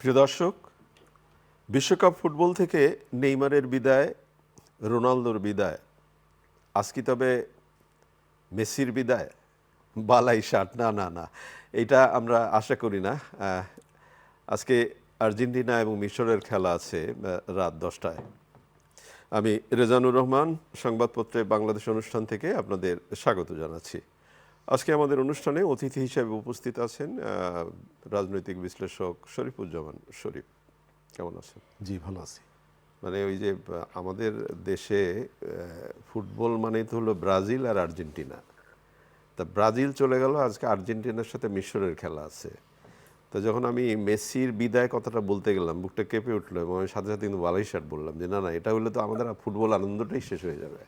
প্রিয় দর্শক, বিশ্বকাপ ফুটবল থেকে নেইমারের বিদায়, রোনালদোর বিদায়, আজ কি তবে মেসির বিদায়? বালাই ষাট, না না না, এটা আমরা আশা করি না। আজকে আর্জেন্টিনা এবং মিশরের খেলা আছে রাত 10টায়। আমি রেজানুর রহমান, সংবাদপত্রে বাংলাদেশ অনুষ্ঠান থেকে আপনাদের স্বাগত জানাচ্ছি। আজকে আমাদের অনুষ্ঠানে অতিথি হিসেবে উপস্থিত আছেন রাজনৈতিক বিশ্লেষক শরীফুজ্জামান শরীফ। কেমন আছেন? জি, ভালো আছি। মানে ওই যে আমাদের দেশে ফুটবল মানেই তো হলো ব্রাজিল আর আর্জেন্টিনা। তা ব্রাজিল চলে গেল, আজকে আর্জেন্টিনার সাথে মিশরের খেলা আছে। তো যখন আমি মেসির বিদায় কথাটা বলতে গেলাম, বুকটা কেঁপে উঠলো এবং আমি সাথে সাথে কিন্তু বালাইশাট বললাম যে না না, এটা হলে তো আমাদের ফুটবল আনন্দটাই শেষ হয়ে যাবে।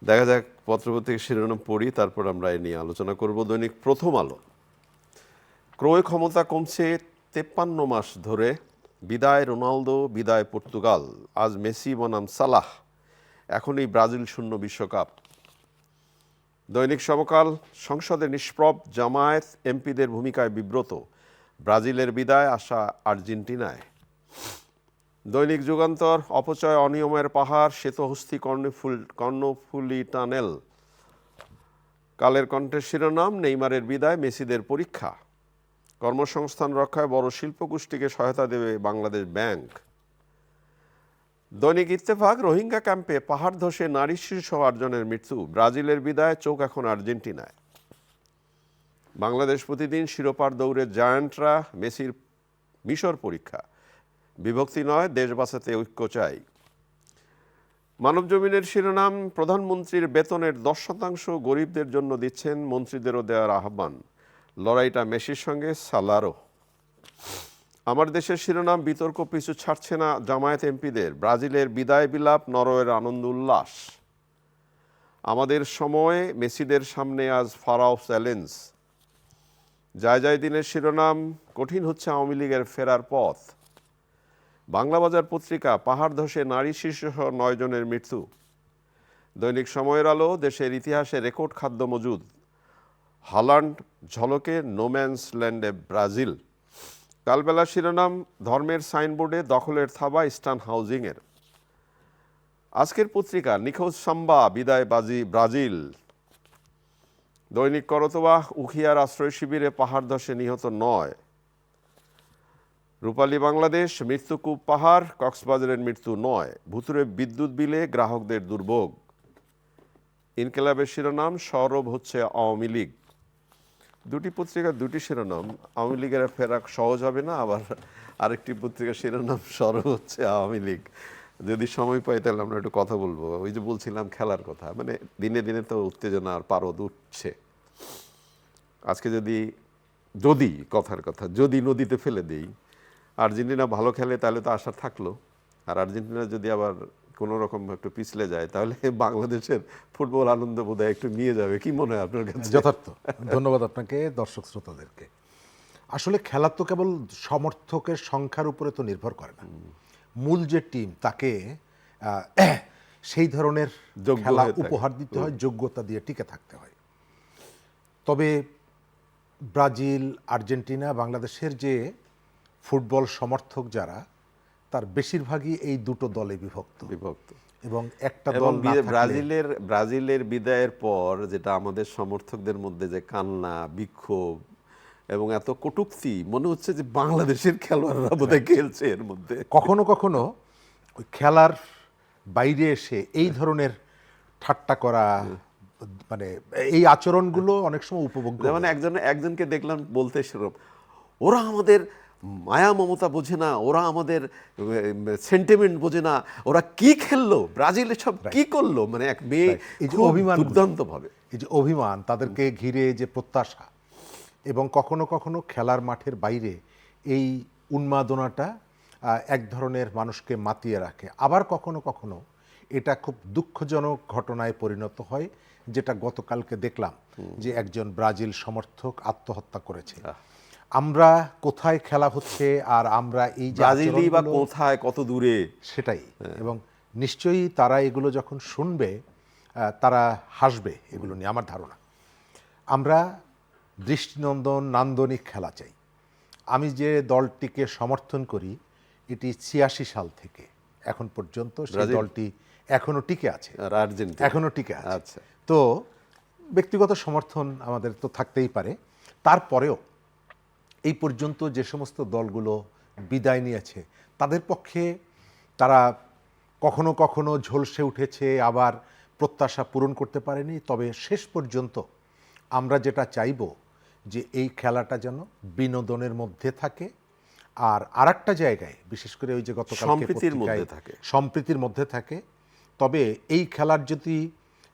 দেখা যাক, পত্রপত্রিকা শিরোনাম পড়ি, তারপর আমরা এ নিয়ে আলোচনা করব। দৈনিক প্রথম আলো, ক্রয় ক্ষমতা কমছে 53 মাস ধরে, বিদায় রোনালদো, বিদায় পর্তুগাল, আজ মেসি বনাম সালাহ, এখনই ব্রাজিল শূন্য বিশ্বকাপ। দৈনিক সমকাল, সংসদে নিষ্প্রভ জামায়াত, এমপিদের ভূমিকায় বিব্রত, ব্রাজিলের বিদায়, আশা আর্জেন্টিনায়। দৈনিক যুগান্তর, অপচয় অনিয়মের পাহাড়, শ্বেতহস্তি কর্ণফুলী টানেল। কালের কণ্ঠের শিরোনাম, নেইমারের বিদায়, মেসিদের পরীক্ষা। কর্মসংস্থান রক্ষায় বড় শিল্পগোষ্ঠীকে সহায়তা দেবে বাংলাদেশ ব্যাংক। দৈনিক ইত্তেফাক, রোহিঙ্গা ক্যাম্পে পাহাড় ধসে নারী শিশু 8 জনের মৃত্যু, ব্রাজিলের বিদায়, চোখ এখন আর্জেন্টিনায়। বাংলাদেশ প্রতিদিন, শিরোপার দৌড়ে জায়ান্টরা, মেসির মিশর পরীক্ষা, বিভক্তি নয়, দেশ বাঁচাতে ঐক্য চাই। মানবজমিনের শিরোনাম, প্রধানমন্ত্রীর বেতনের 10% গরিবদের জন্য দিচ্ছেন, মন্ত্রীদেরও দেওয়ার আহ্বান, লড়াইটা মেসির সঙ্গে সালারও। আমার দেশের শিরোনাম, বিতর্ক পিছু ছাড়ছে না জামায়াত এমপিদের, ব্রাজিলের বিদায় বিলাপ, নরওয়ের আনন্দ উল্লাস। আমাদের সময়ে মেসিদের সামনে আজ ফারাও চ্যালেঞ্জ। যায় দিনের শিরোনাম, কঠিন হচ্ছে আওয়ামী লীগের ফেরার পথ। বাংলাবাজার পত্রিকা, পাহাড় ধসে নারী শিশুসহ 9 জনের মৃত্যু। দৈনিক সময়ের আলো, দেশের ইতিহাসে রেকর্ড খাদ্য মজুদ, হালান্ড ঝলকে নোম্যান্স ল্যান্ডে ব্রাজিল। কালবেলা শিরোনাম, ধর্মের সাইনবোর্ডে দখলের থাবা ইস্টার্ন হাউজিংয়ের। আজকের পত্রিকা, নিখোঁজ সাম্বা, বিদায় বাজি ব্রাজিল। দৈনিক করতোয়া, উখিয়ার আশ্রয় শিবিরে পাহাড় ধসে নিহত 9। রূপালী বাংলাদেশ, মৃত্যুকূপ পাহাড়, কক্সবাজারের মৃত্যু 9, ভুতুরে বিদ্যুৎ বিলে গ্রাহকদের দুর্ভোগ। ইনকিলাবের শিরোনাম, সরব হচ্ছে আওয়ামী লীগ। দুটি পত্রিকার দুটি শিরোনাম, আওয়ামী লীগের ফেরা সহজ হবে না, আবার আরেকটি পত্রিকার শিরোনাম, সরব হচ্ছে আওয়ামী লীগ। যদি সময় পাই তাহলে আমরা একটু কথা বলবো। ওই যে বলছিলাম খেলার কথা, মানে দিনে দিনে তো উত্তেজনা আর পারদ উঠছে। আজকে যদি কথার কথা যদি নদীতে ফেলে দেই, আর্জেন্টিনা ভালো খেলে তাহলে তো আশা থাকলো, আর আর্জেন্টিনা যদি আবার কোনো রকম একটু পিছলে যায় তাহলে বাংলাদেশের ফুটবল আনন্দ বোধহয় একটু নিয়ে যাবে। কি মনে হয় আপনার কাছে? যথার্থ। ধন্যবাদ আপনাকে, দর্শক শ্রোতাদেরকে। আসলে খেলা তো কেবল সমর্থকের সংখ্যার উপরে তো নির্ভর করে না, মূল যে টিম তাকে সেই ধরনের খেলা উপহার দিতে হয়, যোগ্যতা দিয়ে টিকে থাকতে হয়। তবে ব্রাজিল, আর্জেন্টিনা, বাংলাদেশের যে ফুটবল সমর্থক যারা, তার বেশিরভাগই এই দুটো দলে বিভক্ত এবং একটা দল ব্রাজিলের বিদায়ের পর যেটা আমাদের সমর্থকদের মধ্যে যে কান্না, বিক্ষোভ এবং এত কটূক্তি, মনে হচ্ছে যে বাংলাদেশের খেলোয়াড়রা বোধহয় খেলছে এর মধ্যে। কখনো কখনো ওই খেলার বাইরে এসে এই ধরনের ঠাট্টা করা, মানে এই আচরণগুলো অনেক সময় উপভোগ্য। যেমন একজনকে দেখলাম বলতে শুরু, ওরা আমাদের মায়া মমতা বোঝে না, ওরা আমাদের সেন্টিমেন্ট বোঝে না, ওরা কি খেললো, ব্রাজিল সব কি করলো, মানে এক মেয়ে এই যে অভিমান, দুর্দান্ত ভাবে, এই যে অভিমান, তাদেরকে ঘিরে যে প্রত্যাশা, এবং কখনো কখনো খেলার মাঠের বাইরে এই উন্মাদনাটা এক ধরনের মানুষকে মাতিয়ে রাখে। আবার কখনো কখনো এটা খুব দুঃখজনক ঘটনায় পরিণত হয়, যেটা গতকালকে দেখলাম যে একজন ব্রাজিল সমর্থক আত্মহত্যা করেছে। আমরা কোথায় খেলা হচ্ছে আর আমরা এই ব্রাজিলই বা কোথায়, কত দূরে, সেটাই। এবং নিশ্চয়ই তারা এগুলো যখন শুনবে তারা হাসবে এগুলো নিয়ে, আমার ধারণা। আমরা দৃষ্টিনন্দন নান্দনিক খেলা চাই। আমি যে দলটিকে সমর্থন করি এটি 86 সাল থেকে এখন পর্যন্ত সেই ব্রাজিল? দলটি এখনো টিকে আছে, আর আর্জেন্টিনা? এখনো টিকে আছে। আচ্ছা। তো ব্যক্তিগত সমর্থন আমাদের তো থাকতেই পারে, তারপরেও এই পর্যন্ত যে সমস্ত দলগুলো বিদায় নিয়েছে তাদের পক্ষে তারা কখনো কখনো ঝলসে উঠেছে, আবার প্রত্যাশা পূরণ করতে পারেনি। তবে শেষ পর্যন্ত আমরা যেটা চাইব যে এই খেলাটা যেন বিনোদনের মধ্যে থাকে, আর আরেকটা জায়গায় বিশেষ করে ওই যে গতকাল সম্প্রীতির মধ্যে থাকে। সম্প্রীতির মধ্যে থাকে। তবে এই খেলার যদি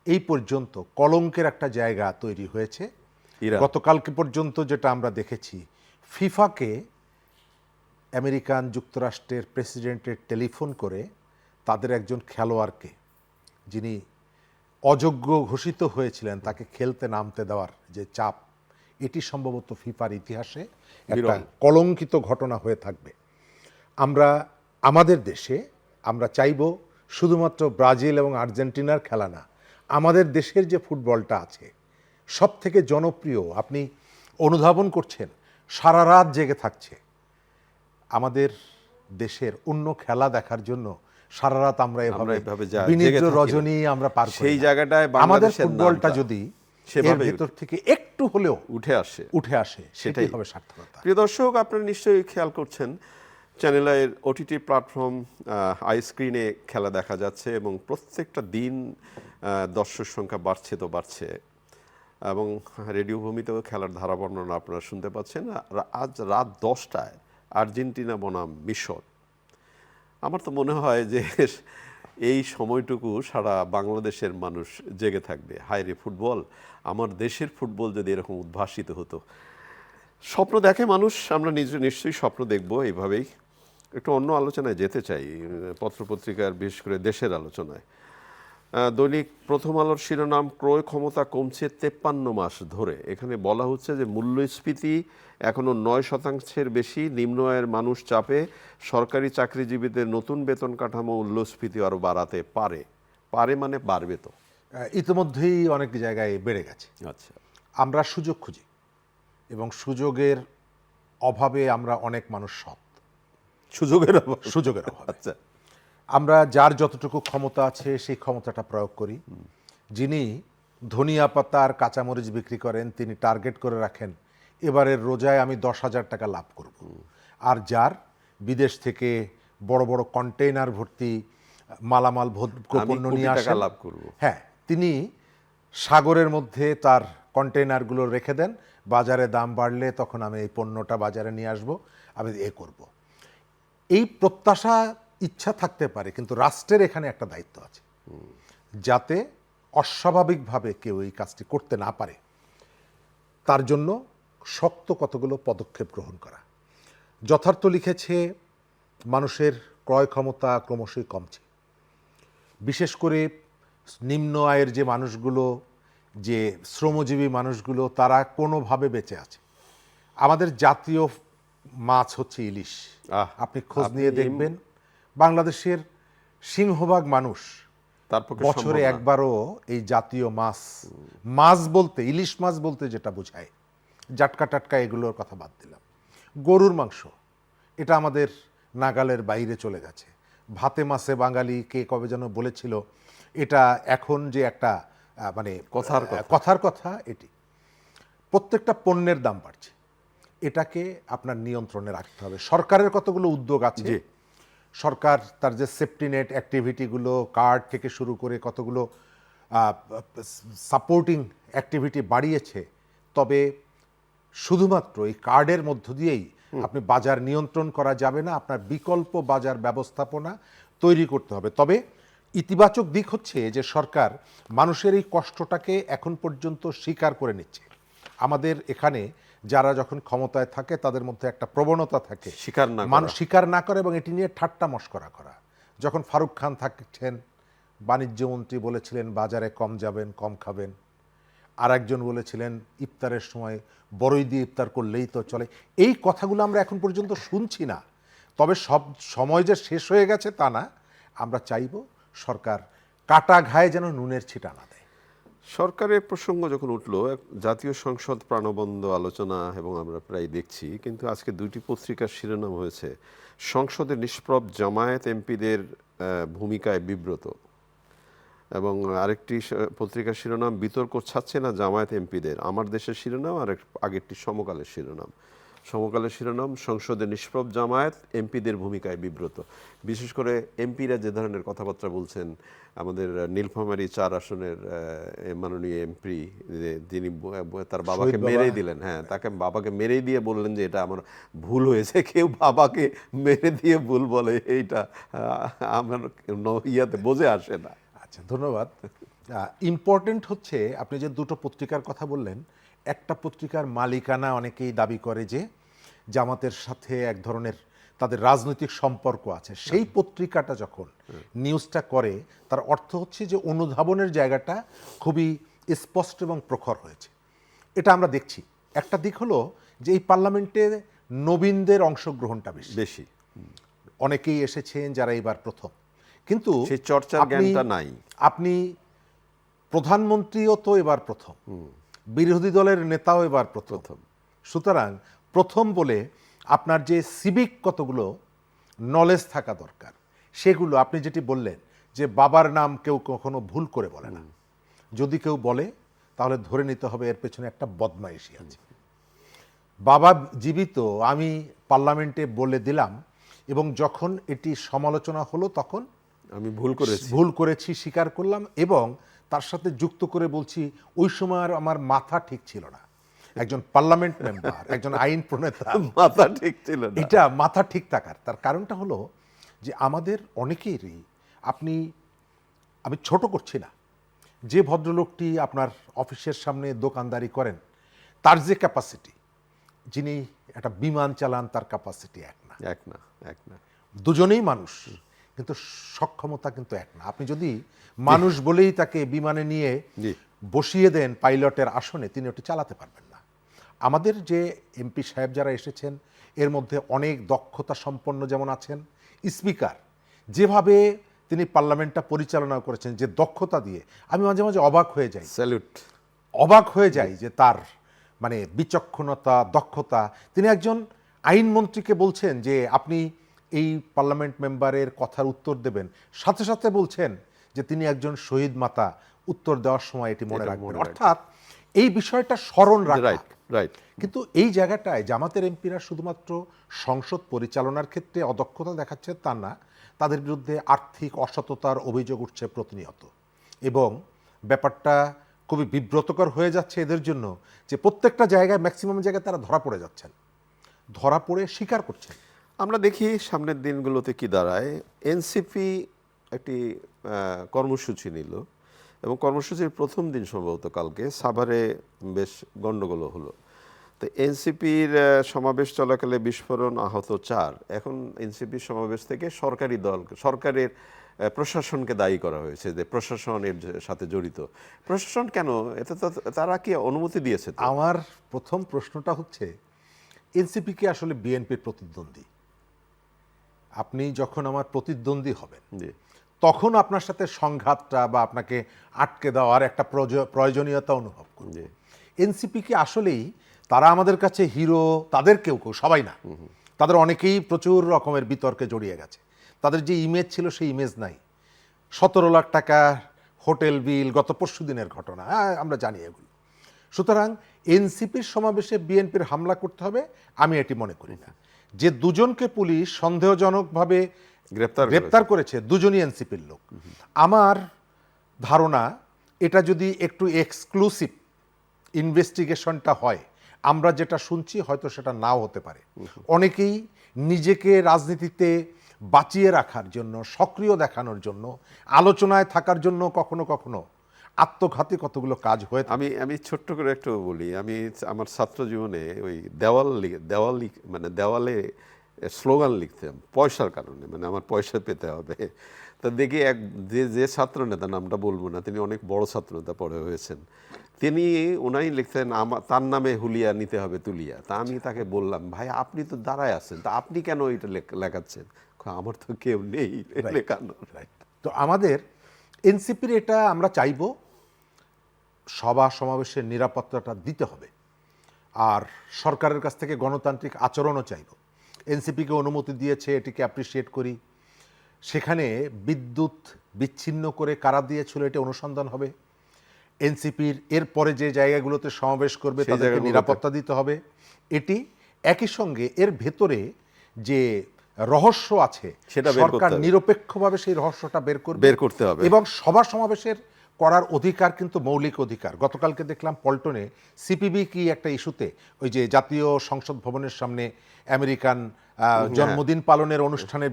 এই পর্যন্ত কলঙ্কের একটা জায়গা তৈরি হয়েছে, ইরান। গতকালকে পর্যন্ত যেটা আমরা দেখেছি, ফিফাকে আমেরিকান যুক্তরাষ্ট্রের প্রেসিডেন্টের টেলিফোন করে তাদের একজন খেলোয়াড়কে, যিনি অযোগ্য ঘোষিত হয়েছিলেন, তাকে খেলতে নামতে দেওয়ার যে চাপ, এটি সম্ভবত ফিফার ইতিহাসে একটা বিরল। কলঙ্কিত ঘটনা হয়ে থাকবে। আমরা আমাদের দেশে আমরা চাইব শুধুমাত্র ব্রাজিল এবং আর্জেন্টিনার খেলা না, আমাদের দেশের যে ফুটবলটা আছে সব থেকে জনপ্রিয়, আপনি অনুধাবন করছেন সারা রাত জেগে থাকছে আমাদের দেশের অন্য খেলা দেখার জন্য। সারা রাত আমরা এভাবে এভাবে জেগে বিনিদ্র থাকি না। রজনী আমরা পার করি সেই না। জায়গাটায় আমাদের বাংলাদেশের ফুটবলটা নামটা যদি এর সেভাবেই ভেতর থেকে একটু হলেও উঠে আসে। উঠে আসে, সেটাই হবে সার্থকতা। প্রিয় দর্শক, আপনারা নিশ্চয়ই খেয়াল করছেন চ্যানেল আইয়ের ওটিটি প্ল্যাটফর্ম আই স্ক্রিনে খেলা দেখা যাচ্ছে এবং প্রত্যেকটা দিন দর্শক সংখ্যা বাড়ছে তো বাড়ছে, এবং রেডিও ভূমিতেও খেলার ধারা বর্ণনা আপনারা শুনতে পাচ্ছেন। আজ রাত 10টায় আর্জেন্টিনা বনাম মিশর। আমার তো মনে হয় যে এই সময়টুকু সারা বাংলাদেশের মানুষ জেগে থাকবে। হায় রে ফুটবল, আমার দেশের ফুটবল যদি এরকম উদ্ভাসিত হতো। স্বপ্ন দেখে মানুষ, আমরা নিশ্চয়ই স্বপ্ন দেখব এইভাবেই। একটু অন্য আলোচনায় যেতে চাই, পত্রপত্রিকার বিশেষ করে দেশের আলোচনায়। দৈনিক প্রথম আলোর শিরোনাম, ক্রয় ক্ষমতা কমছে 53 মাস ধরে। এখানে বলা হচ্ছে যে মূল্যস্ফীতি এখনও 9% বেশি, নিম্ন আয়ের মানুষ চাপে, সরকারি চাকরিজীবীদের নতুন বেতন কাঠামো মূল্যস্ফীতি আরও বাড়াতে পারে। পারে মানে বাড়বে তো। ইতিমধ্যেই অনেক জায়গায় বেড়ে গেছে। আচ্ছা, আমরা সুযোগ খুঁজি এবং সুযোগের অভাবে আমরা অনেক মানুষ সৎ, সুযোগের অভাব। সুযোগের অভাবে আচ্ছা, আমরা যার যতটুকু ক্ষমতা আছে সেই ক্ষমতাটা প্রয়োগ করি। যিনি ধনিয়া পাতা আর কাঁচামরিচ বিক্রি করেন তিনি টার্গেট করে রাখেন এবারের রোজায় আমি 10,000 টাকা লাভ করব। আর যার বিদেশ থেকে বড় বড় কন্টেইনার ভর্তি মালামাল পণ্য কোটি নিয়ে টাকা আসেন, লাভ করব। হ্যাঁ, তিনি সাগরের মধ্যে তার কন্টেইনারগুলো রেখে দেন, বাজারে দাম বাড়লে তখন আমি এই পণ্যটা বাজারে নিয়ে আসব, আমি করব। এই প্রত্যাশা ইচ্ছা থাকতে পারে, কিন্তু রাষ্ট্রের এখানে একটা দায়িত্ব আছে, যাতে অস্বাভাবিকভাবে কেউ এই কাজটি করতে না পারে, তার জন্য শক্ত কতগুলো পদক্ষেপ গ্রহণ করা। যথার্থ লিখেছে, মানুষের ক্রয় ক্ষমতা ক্রমশই কমছে। বিশেষ করে নিম্ন আয়ের যে মানুষগুলো, যে শ্রমজীবী মানুষগুলো, তারা কোনোভাবে বেঁচে আছে। আমাদের জাতীয় মাছ হচ্ছে ইলিশ। আপনি খোঁজ নিয়ে দেখবেন বাংলাদেশের সিংহভাগ মানুষ তার পক্ষে বছরে সম্ভব না। একবারও এই জাতীয় মাছ বলতে ইলিশ মাছ বলতে যেটা বোঝায়, জাটকা টাটকা এগুলোর কথা বাদ দিলাম, গরুর মাংস, এটা আমাদের নাগালের বাইরে চলে গেছে। ভাতে মাছে বাঙালি কে কবে যেন বলেছিল, এটা এখন যে একটা মানে কথার কথা, এটি প্রত্যেকটা পণ্যের দাম বাড়ছে, এটাকে আপনার নিয়ন্ত্রণে রাখতে হবে। সরকারের কতগুলো উদ্যোগ আছে, সরকার তার যে সেফটি নেট অ্যাক্টিভিটিগুলো, কার্ড থেকে শুরু করে কতগুলো সাপোর্টিং অ্যাক্টিভিটি বাড়িয়েছে। তবে শুধুমাত্র এই কার্ডের মধ্য দিয়েই আপনি বাজার নিয়ন্ত্রণ করা যাবে না, আপনার বিকল্প বাজার ব্যবস্থাপনা তৈরি করতে হবে। তবে ইতিবাচক দিক হচ্ছে যে সরকার মানুষের এই কষ্টটাকে এখন পর্যন্ত স্বীকার করে নিচ্ছে। আমাদের এখানে যারা যখন ক্ষমতায় থাকে তাদের মধ্যে একটা প্রবণতা থাকে মানুষ স্বীকার না করে এবং এটি নিয়ে ঠাট্টা মশকরা করা। যখন ফারুক খান থাকছেন, বাণিজ্যমন্ত্রী বলেছিলেন বাজারে কম যাবেন, কম খাবেন। আর একজন বলেছিলেন ইফতারের সময় বড়ই দিয়ে ইফতার করলেই তো চলে। এই কথাগুলো আমরা এখন পর্যন্ত শুনছি না। তবে সব সময় যে শেষ হয়ে গেছে তা না, আমরা চাইব সরকার কাটা ঘায়ে যেন নুনের ছিটা না দেয়। সরকারের প্রসঙ্গ যখন উঠলো জাতীয় সংসদ প্রাণবন্ত আলোচনা এবং আমরা প্রায় দেখছি, কিন্তু আজকে দুইটি পত্রিকার শিরোনাম হয়েছে সংসদে নিষ্প্রভ জামায়াত এমপিদের ভূমিকায় বিব্রত, এবং আরেকটি পত্রিকার শিরোনাম বিতর্ক ছাড়ছে না জামায়াত এমপিদের। আমার দেশের শিরোনাম আর আগেরটি সমকালের শিরোনাম। সমকালের শিরোনাম সংসদে নিষ্প্রভ জামায়াত এমপিদের ভূমিকায় বিব্রত। বিশেষ করে এমপিরা যে ধরনের কথাবার্তা বলছেন, আমাদের নীলফামারী 4 আসনের মাননীয় এমপি যিনি তার বাবাকে মেরেই দিলেন, হ্যাঁ তাকে বাবাকে মেরেই দিয়ে বললেন যে এটা আমার ভুল হয়েছে। কেউ বাবাকে মেরে দিয়ে ভুল বলে, এইটা আমার ইয়াতে বোঝে আসে না। আচ্ছা, ধন্যবাদ। ইম্পর্টেন্ট হচ্ছে আপনি যে দুটো পত্রিকার কথা বললেন, একটা পত্রিকার মালিকানা অনেকেই দাবি করে যে জামাতের সাথে এক ধরনের তাদের রাজনৈতিক সম্পর্ক আছে। সেই পত্রিকাটা যখন নিউজটা করে, তার অর্থ হচ্ছে যে অনুধাবনের জায়গাটা খুবই স্পষ্ট এবং প্রখর হয়েছে। এটা আমরা দেখছি। একটা দিক হলো যে এই পার্লামেন্টে নবীনদের অংশগ্রহণটা বেশি। অনেকেই এসেছেন যারা এবার প্রথম, কিন্তু সেই চর্চার জ্ঞানটা নাই। আপনি প্রধানমন্ত্রীও তো এবার প্রথম, বিরোধী দলের নেতাও এবার প্রথম। সুতরাং প্রথম বলে আপনার যে সিভিক কতগুলো নলেজ থাকা দরকার, সেগুলো আপনি যেটি বললেন যে বাবার নাম কেউ কখনো ভুল করে বলে না। যদি কেউ বলে তাহলে ধরে নিতে হবে এর পেছনে একটা বদমাইশি আছে। বাবা জীবিত, আমি পার্লামেন্টে বলে দিলাম, এবং যখন এটি সমালোচনা হলো তখন আমি ভুল করেছি স্বীকার করলাম, এবং তার সাথে যুক্ত করে বলছি ওই সময় আর আমার মাথা ঠিক ছিল না। একজন পার্লামেন্ট মেম্বার, একজন আইন প্রণেতা, মাথা ঠিক ছিল না। এটা মাথা ঠিক থাকার তার কারণটা হলো যে আমাদের অনেকেরই, আমি ছোট করছি না, যে ভদ্রলোকটি আপনার অফিসের সামনে দোকানদারি করেন, তার যে ক্যাপাসিটি, যিনি একটা বিমান চালান, তার ক্যাপাসিটি এক না। দুজনেই মানুষ, কিন্তু সক্ষমতা কিন্তু এক না। আপনি যদি মানুষ বলেই তাকে বিমানে নিয়ে বসিয়ে দেন পাইলটের আসনে, তিনি ওটি চালাতে পারবেন না। আমাদের যে এমপি সাহেব যারা এসেছেন, এর মধ্যে অনেক দক্ষতা সম্পন্ন যেমন আছেন স্পিকার, যেভাবে তিনি পার্লামেন্টটা পরিচালনা করেছেন, যে দক্ষতা দিয়ে আমি মাঝে মাঝে অবাক হয়ে যাই যে তার মানে বিচক্ষণতা, দক্ষতা। তিনি একজন আইনমন্ত্রীকে বলছেন যে আপনি এই পার্লামেন্ট মেম্বারের কথার উত্তর দেবেন, সাথে সাথে বলছেন যে তিনি একজন শহীদ মাতা, উত্তর দেওয়ার সময় এটি মনে রাখবেন। অর্থাৎ এই বিষয়টা স্মরণ রাখা। কিন্তু এই জায়গাটায় জামাতের এমপিরা শুধুমাত্র সংসদ পরিচালনার ক্ষেত্রে অদক্ষতা দেখাচ্ছে তা না, তাদের বিরুদ্ধে আর্থিক অসততার অভিযোগ উঠছে প্রতিনিয়ত, এবং ব্যাপারটা খুবই বিব্রতকর হয়ে যাচ্ছে এদের জন্য যে প্রত্যেকটা জায়গায়, ম্যাক্সিমাম জায়গায় তারা ধরা পড়ে স্বীকার করছেন। আমরা দেখি সামনের দিনগুলোতে কি দাঁড়ায়। এনসিপি একটি কর্মসূচি নিল, এবং কর্মসূচির প্রথম দিন সম্ভবত কালকে সাভারে বেশ গণ্ডগোল হলো। তো এনসিপির সমাবেশ চলাকালে বিস্ফোরণ, আহত 4। এখন এনসিপির সমাবেশ থেকে সরকারের প্রশাসনকে দায়ী করা হয়েছে যে প্রশাসন এর সাথে জড়িত। প্রশাসন কেন? এটা তো তারা কি অনুমতি দিয়েছে? আমার প্রথম প্রশ্নটা হচ্ছে, এনসিপি কি আসলে বিএনপির প্রতিদ্বন্দ্বী? আপনি যখন আমার প্রতিদ্বন্দ্বী হবেন, তখন আপনার সাথে সংঘাতটা বা আপনাকে আটকে দেওয়ার একটা প্রয়োজনীয়তা অনুভব করবে। এনসিপি কি আসলেই, তারা আমাদের কাছে হিরো? তাদের কেউ সবাই না, তাদের অনেকেই প্রচুর রকমের বিতর্কে জড়িয়ে গেছে। তাদের যে ইমেজ ছিল সেই ইমেজ নাই। 17 লাখ টাকা হোটেল বিল, গত পরশু দিনের ঘটনা, আমরা জানি এগুলো। সুতরাং এনসিপির সমাবেশে বিএনপির হামলা করতে হবে আমি এটি মনে করি না। যে দুজনকে পুলিশ সন্দেহজনকভাবে গ্রেপ্তার করেছে, দুজনই এনসিপির লোক। আমার ধারণা, এটা যদি একটু এক্সক্লুসিভ ইনভেস্টিগেশনটা হয়, আমরা যেটা শুনছি হয়তো সেটা নাও হতে পারে। অনেকেই নিজেকে রাজনীতিতে বাঁচিয়ে রাখার জন্য, সক্রিয় দেখানোর জন্য, আলোচনায় থাকার জন্য কখনো কখনো আত্মঘাতী কতগুলো কাজ হয়ে। আমি ছোট্ট করে একটু বলি, আমি আমার ছাত্র জীবনে ওই দেওয়ালে স্লোগান লিখতাম পয়সার কারণে, মানে আমার পয়সা পেতে হবে। তা দেখি যে ছাত্র নেতা, নামটা বলবো না, তিনি অনেক বড় ছাত্র নেতা পরে হয়েছেন, তিনি ওনাই লিখতেন তার নামে হুলিয়া নিতে হবে তুলিয়া। তা আমি তাকে বললাম, ভাই আপনি তো দাঁড়ায় আছেন, তা আপনি কেন এটা লেখাচ্ছেন? আমার তো কেউ নেই লেখানো। তো আমাদের এনসিপির এটা আমরা চাইব সভা সমাবেশের নিরাপত্তাটা দিতে হবে। আর সরকারের কাছ থেকে গণতান্ত্রিক আচরণও চাইব। এনসিপিকে অনুমতি দিয়েছে, এটিকে অ্যাপ্রিসিয়েট করি। সেখানে বিদ্যুৎ বিচ্ছিন্ন করে কারা দিয়েছিল এটা অনুসন্ধান হবে। এনসিপির এরপরে যে জায়গাগুলোতে সমাবেশ করবে সেই তাদেরকে জায়গাগুলোতে নিরাপত্তা দিতে হবে। এটি একই সঙ্গে এর ভেতরে যে রহস্য আছে সেটা বের করতে সরকার হবে। নিরপেক্ষভাবে সেই রহস্যটা বের করতে হবে। এবং সভা সমাবেশের করার অধিকার কিন্তু মৌলিক অধিকার। গতকালকে দেখলাম পল্টনে সিপিবি কি একটা ইস্যুতে ওই যে জাতীয় সংসদ ভবনের সামনে আমেরিকান জন্মদিন পালনের অনুষ্ঠানের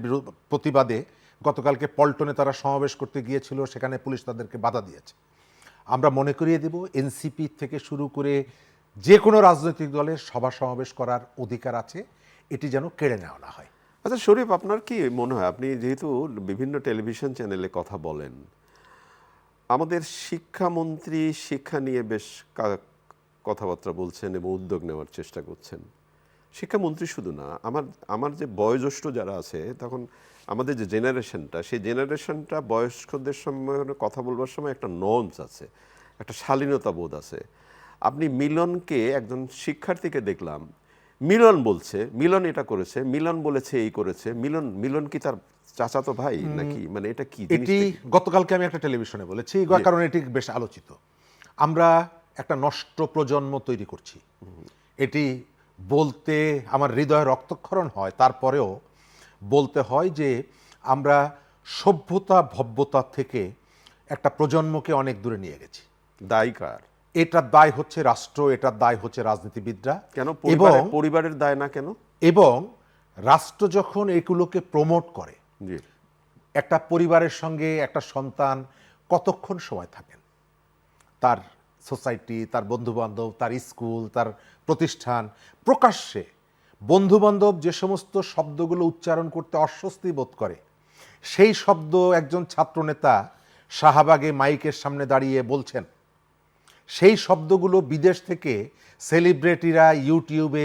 প্রতিবাদে গতকালকে পল্টনে তারা সমাবেশ করতে গিয়েছিল, সেখানে পুলিশ তাদেরকে বাধা দিয়েছে। আমরা মনে করিয়ে দেব এনসিপি থেকে শুরু করে যে কোনো রাজনৈতিক দলের সভা সমাবেশ করার অধিকার আছে, এটি যেন কেড়ে নেওয়া না হয়। আচ্ছা শরীফ, আপনার কি মনে হয়, আপনি যেহেতু বিভিন্ন টেলিভিশন চ্যানেলে কথা বলেন, আমাদের শিক্ষামন্ত্রী শিক্ষা নিয়ে বেশ কথাবার্তা বলছেন এবং উদ্যোগ নেওয়ার চেষ্টা করছেন। শিক্ষামন্ত্রী শুধু না, আমার যে বয়োজ্যেষ্ঠ যারা আছে, তখন আমাদের যে জেনারেশনটা, সেই জেনারেশনটা বয়স্কদের সঙ্গে কথা বলবার সময় একটা নর্মস আছে, একটা শালীনতা বোধ আছে। আপনি মিলনকে, একজন শিক্ষার্থীকে দেখলাম, মিলন বলছে, মিলন এটা করেছে, মিলন বলেছে এই করেছে, মিলন কি তার চাচাতো ভাই নাকি, মানে এটা কি এটি গতকালকে আমি একটা টেলিভিশনে বলেছি, কারণ এটি বেশ আলোচিত। আমরা একটা নষ্ট প্রজন্ম তৈরি করছি। এটি বলতে আমার হৃদয়ে রক্তক্ষরণ হয়, তারপরেও বলতে হয় যে আমরা সভ্যতা ভব্যতা থেকে একটা প্রজন্মকে অনেক দূরে নিয়ে গেছি। দায়ী কার? এটার দায় হচ্ছে রাষ্ট্র, এটার দায় হচ্ছে রাজনীতিবিদরা। কেন এবং পরিবারের দায় না কেন? এবং রাষ্ট্র যখন এগুলোকে প্রমোট করে, জি, একটা পরিবারের সঙ্গে একটা সন্তান কতক্ষণ সময় থাকেন, তার সোসাইটি, তার বন্ধুবান্ধব, তার স্কুল, তার প্রতিষ্ঠান, প্রকাশ্যে বন্ধুবান্ধব যে সমস্ত শব্দগুলো উচ্চারণ করতে অস্বস্তি বোধ করে, সেই শব্দ একজন ছাত্রনেতা শাহবাগে মাইকের সামনে দাঁড়িয়ে বলছেন। সেই শব্দগুলো বিদেশ থেকে সেলিব্রিটিরা ইউটিউবে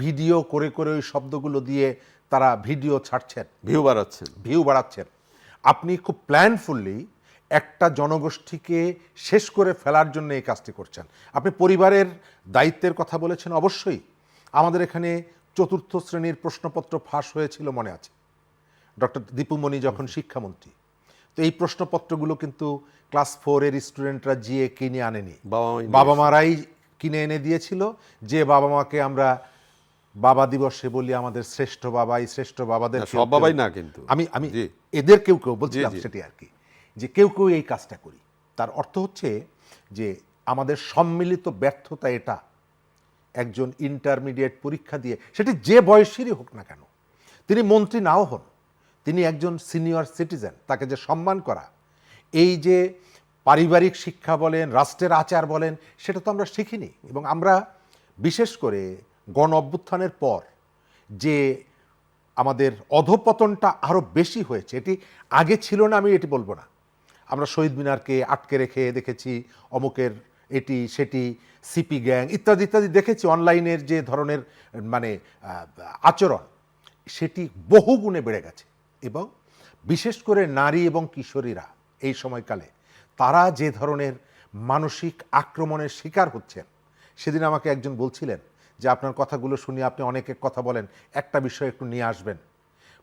ভিডিও করে করে ওই শব্দগুলো দিয়ে তারা ভিডিও ছাড়ছেন, ভিউ বাড়াচ্ছেন। আপনি খুব প্ল্যানফুলি একটা জনগোষ্ঠীকে শেষ করে ফেলার জন্য এই কাজটি করছেন। আপনি পরিবারের দায়িত্বের কথা বলেছেন, অবশ্যই। আমাদের এখানে 4র্থ শ্রেণীর প্রশ্নপত্র ফাঁস হয়েছিল, মনে আছে, ডক্টর দীপুমণি যখন শিক্ষামন্ত্রী। তো এই প্রশ্নপত্রগুলো কিন্তু ক্লাস 4-এর স্টুডেন্টরা গিয়ে কিনে আনেনি, বাবা মারাই কিনে এনে দিয়েছিল। যে বাবা মাকে আমরা বাবা দিবসে বলি আমাদের শ্রেষ্ঠ বাবা, এই শ্রেষ্ঠ বাবাদের সব বাবাই না, কিন্তু আমি এদের কেউ বলছিলাম সেটি আর কি, যে কেউ এই কাজটা করি। তার অর্থ হচ্ছে যে আমাদের সম্মিলিত ব্যর্থতা এটা। একজন ইন্টারমিডিয়েট পরীক্ষা দিয়ে, সেটি যে বয়সেরই হোক না কেন, তিনি মন্ত্রী নাও হন, তিনি একজন সিনিয়র সিটিজেন, তাকে যে সম্মান করা, এই যে পারিবারিক শিক্ষা বলেন, রাষ্ট্রের আচার বলেন, সেটা তো আমরা শিখিনি। এবং আমরা বিশেষ করে গণ অভ্যুত্থানের পর যে আমাদের অধঃপতনটা আরও বেশি হয়েছে, এটি আগে ছিল না আমি এটি বলবো না। আমরা শহীদ মিনারকে আটকে রেখে দেখেছি, অমুকের এটি সেটি, সিপি গ্যাং ইত্যাদি ইত্যাদি দেখেছি। অনলাইনের যে ধরনের মানে আচরণ, সেটি বহুগুণে বেড়ে গেছে। এবং বিশেষ করে নারী এবং কিশোরীরা এই সময়কালে তারা যে ধরনের মানসিক আক্রমণের শিকার হচ্ছেন, সেদিন আমাকে একজন বলছিলেন যে আপনার কথাগুলো শুনি, আপনি অনেকে কথা বলেন, একটা বিষয় একটু নিয়ে আসবেন।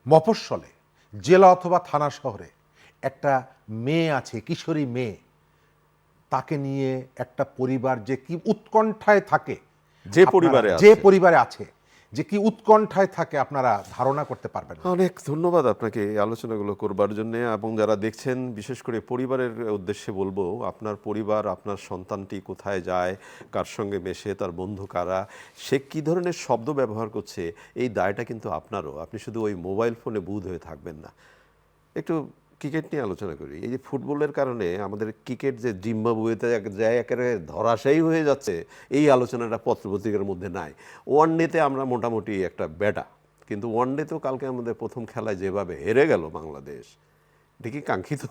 মফস্বলে জেলা অথবা থানা শহরে একটা মেয়ে আছে, কিশোরী মেয়ে, তাকে নিয়ে একটা পরিবার যে কি উৎকণ্ঠায় থাকে, যে পরিবারে আছে যে কি উৎকণ্ঠায় থাকে, আপনারা ধারণা করতে পারবেন। অনেক ধন্যবাদ আপনাকে এই আলোচনাগুলো করবার জন্য। এবং যারা দেখছেন, বিশেষ করে পরিবারের উদ্দেশ্যে বলবো, আপনার পরিবার, আপনার সন্তানটি কোথায় যায়, কার সঙ্গে মেশে, তার বন্ধু কারা, সে কী ধরনের শব্দ ব্যবহার করছে, এই দায়টা কিন্তু আপনারও। আপনি শুধু ওই মোবাইল ফোনে বুঁদ হয়ে থাকবেন না। একটু ক্রিকেট নিয়ে আলোচনা করি। এই যে ফুটবলের কারণে আমাদের ক্রিকেট যে জিম্বাবুয়েতে যায় একেবারে ধরাশায়ী হয়ে যাচ্ছে, এই আলোচনাটা পত্রপত্রিকার মধ্যে নাই। ওয়ানডেতে আমরা মোটামুটি একটা ব্যাটা, কিন্তু ওয়ানডেতেও কালকে আমাদের প্রথম খেলায় যেভাবে হেরে গেল বাংলাদেশ, এটা কি কাঙ্ক্ষিত?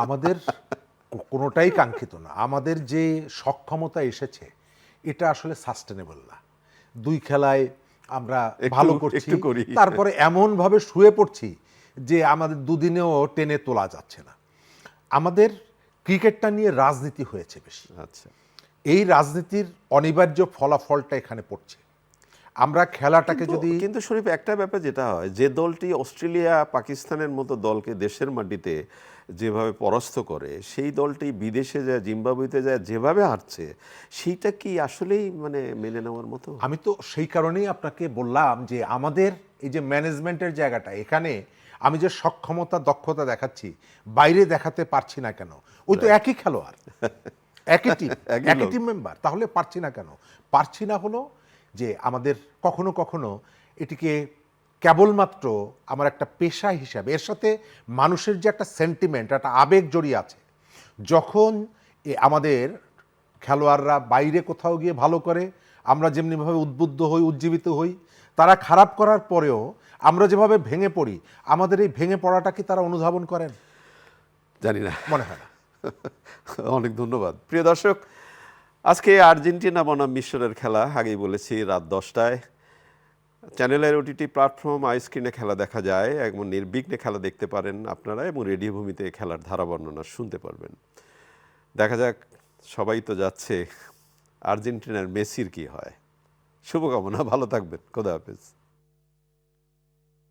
আমাদের কোনোটাই কাঙ্ক্ষিত না। আমাদের যে সক্ষমতা এসেছে এটা আসলে সাস্টেনেবল না। 2 খেলায় আমরা ভালো করছি, তারপরে এমনভাবে শুয়ে পড়ছি যে আমাদের 2 দিনেও টেনে তোলা যাচ্ছে না। আমাদের ক্রিকেটটা নিয়ে রাজনীতি হয়েছে বেশি। আচ্ছা, এই রাজনীতির অনিবার্য ফলাফলটা এখানে পড়ছে। আমরা খেলাটাকে যদি কিন্তু শরীফ একটা ব্যাপার যেটা হয়, যে দলটি অস্ট্রেলিয়া পাকিস্তানের মতো দলকে দেশের মাটিতে যেভাবে পরাস্ত করে, সেই দলটি বিদেশে যায়, জিম্বাবুয়েতে যায় যেভাবে হারছে, সেইটা কি আসলেই মানে মেনে নেওয়ার মতো? আমি তো সেই কারণেই আপনাকে বললাম যে আমাদের এই যে ম্যানেজমেন্টের জায়গাটা, এখানে আমি যে সক্ষমতা দক্ষতা দেখাচ্ছি বাইরে দেখাতে পারছি না কেন? ওই তো একই খেলোয়াড়, একই টিম, একই টিম মেম্বার, তাহলে পারছি না কেন? পারছি না হলো যে আমাদের কখনো কখনো এটিকে কেবলমাত্র আমার একটা পেশা হিসাবে, এর সাথে মানুষের যে একটা সেন্টিমেন্ট, একটা আবেগ জড়িয়ে আছে। যখন আমাদের খেলোয়াড়রা বাইরে কোথাও গিয়ে ভালো করে, আমরা যেমনিভাবে উদ্বুদ্ধ হই, উজ্জীবিত হই, তারা খারাপ করার পরেও আমরা যেভাবে ভেঙে পড়ি, আমাদের এই ভেঙে পড়াটা কি তারা অনুধাবন করেন? জানি না, মনে হয় না। অনেক ধন্যবাদ। প্রিয় দর্শক, আজকে আর্জেন্টিনা বনাম মিশরের খেলা, আগেই বলেছি রাত 10টায় চ্যানেলের ওটিটি প্ল্যাটফর্ম আইস্ক্রিনে খেলা দেখা যায়, এবং নির্বিঘ্নে খেলা দেখতে পারেন আপনারা, এবং রেডিও ভূমিতে খেলার ধারা বর্ণনা শুনতে পারবেন। দেখা যাক, সবাই তো যাচ্ছে, আর্জেন্টিনার মেসির কি হয়। শুভকামনা, ভালো থাকবেন, খোদা হাফেজ।